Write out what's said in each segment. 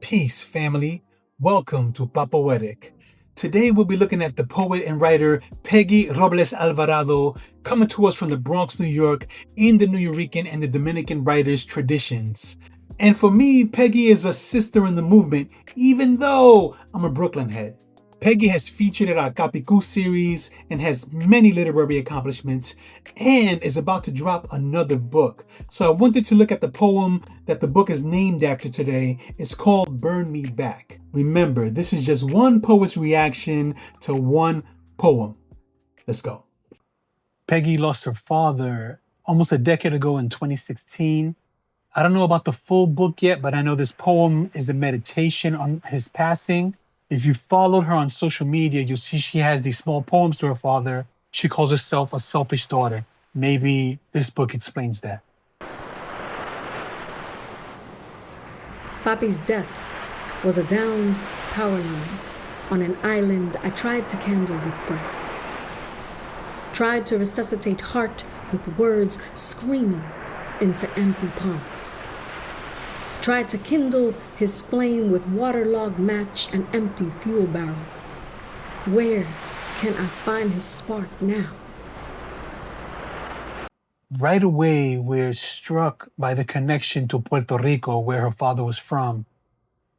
Peace, family. Welcome to Papoetic. Today we'll be looking at the poet and writer Peggy Robles-Alvarado, coming to us from the Bronx, New York, in the Nuyorican and the Dominican writers' traditions. And for me, Peggy is a sister in the movement, even though I'm a Brooklyn head. Peggy has featured at our Capicu series and has many literary accomplishments and is about to drop another book. So I wanted to look at the poem that the book is named after today. It's called Burn Me Back. Remember, this is just one poet's reaction to one poem. Let's go. Peggy lost her father almost a decade ago in 2016. I don't know about the full book yet, but I know this poem is a meditation on his passing. If you followed her on social media, you'll see she has these small poems to her father. She calls herself a selfish daughter. Maybe this book explains that. Papi's death was a downed power line on an island I tried to candle with breath. Tried to resuscitate heart with words screaming into empty palms. Tried to kindle his flame with waterlogged match and empty fuel barrel. Where can I find his spark now? Right away, we're struck by the connection to Puerto Rico, where her father was from,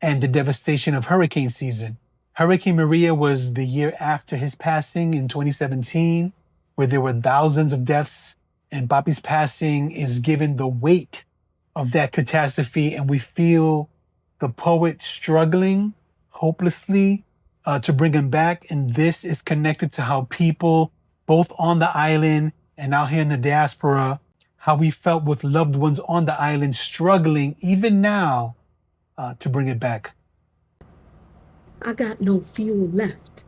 and the devastation of hurricane season. Hurricane Maria was the year after his passing in 2017, where there were thousands of deaths, and Papi's passing is given the weight of that catastrophe, and we feel the poet struggling hopelessly to bring him back. And this is connected to how people, both on the island and out here in the diaspora, how we felt with loved ones on the island struggling, even now, to bring it back. I got no fuel left.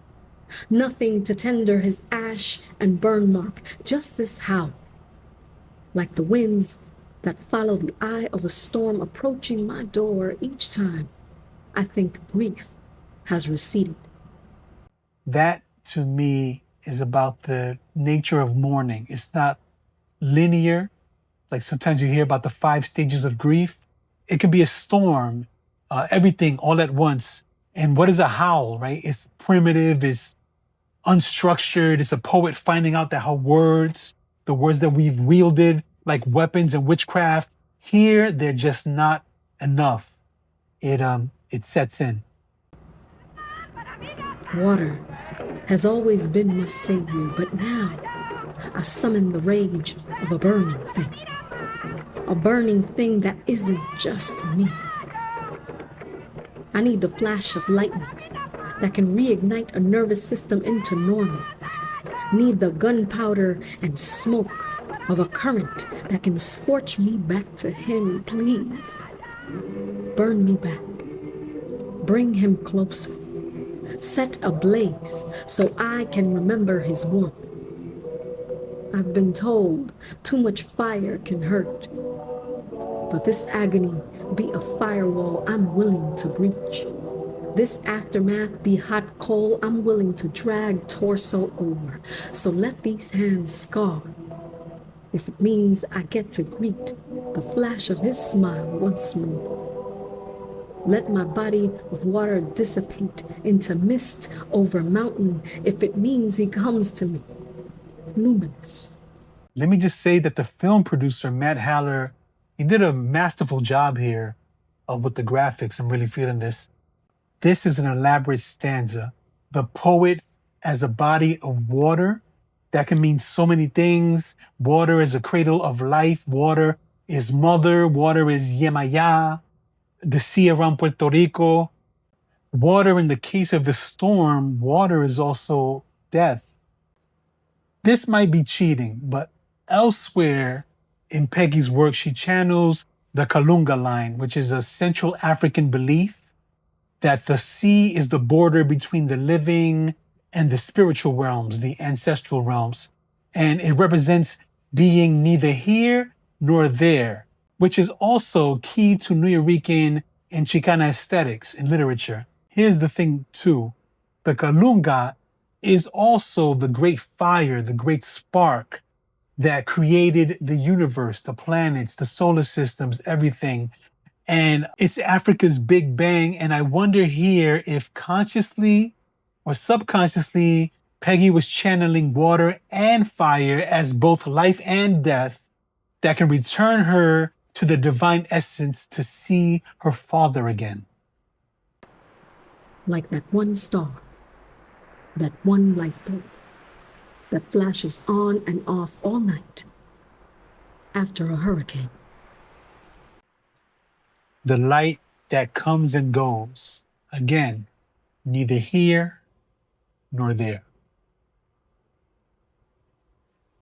Nothing to tender his ash and burn mark, just this howl. Like the winds that follow the eye of a storm approaching my door each time I think grief has receded. That, to me, is about the nature of mourning. It's not linear. Like sometimes you hear about the 5 stages of grief. It can be a storm, everything all at once. And what is a howl, right? It's primitive, it's unstructured. It's a poet finding out that her words, the words that we've wielded like weapons and witchcraft, here they're just not enough. It sets in. Water has always been my savior, but now I summon the rage of a burning thing. A burning thing that isn't just me. I need the flash of lightning that can reignite a nervous system into normal. Need the gunpowder and smoke of a current that can scorch me back to him, please. Burn me back. Bring him closer. Set ablaze so I can remember his warmth. I've been told too much fire can hurt, but this agony be a firewall I'm willing to breach. This aftermath be hot coal I'm willing to drag torso over. So let these hands scar, if it means I get to greet the flash of his smile once more. Let my body of water dissipate into mist over mountain if it means he comes to me, luminous. Let me just say that the film producer, Matt Haller, he did a masterful job here with the graphics. I'm really feeling this. This is an elaborate stanza. The poet as a body of water, that can mean so many things. Water is a cradle of life. Water is mother. Water is Yemaya, the sea around Puerto Rico. Water, in the case of the storm, water is also death. This might be cheating, but elsewhere in Peggy's work, she channels the Kalunga line, which is a Central African belief that the sea is the border between the living and the spiritual realms, the ancestral realms. And it represents being neither here nor there, which is also key to Nuyorican and Chicana aesthetics in literature. Here's the thing too, the Kalunga is also the great fire, the great spark that created the universe, the planets, the solar systems, everything. And it's Africa's Big Bang. And I wonder here if consciously or subconsciously, Peggy was channeling water and fire as both life and death that can return her to the divine essence to see her father again. Like that one star, that one light bulb that flashes on and off all night after a hurricane. The light that comes and goes, again, neither here nor there.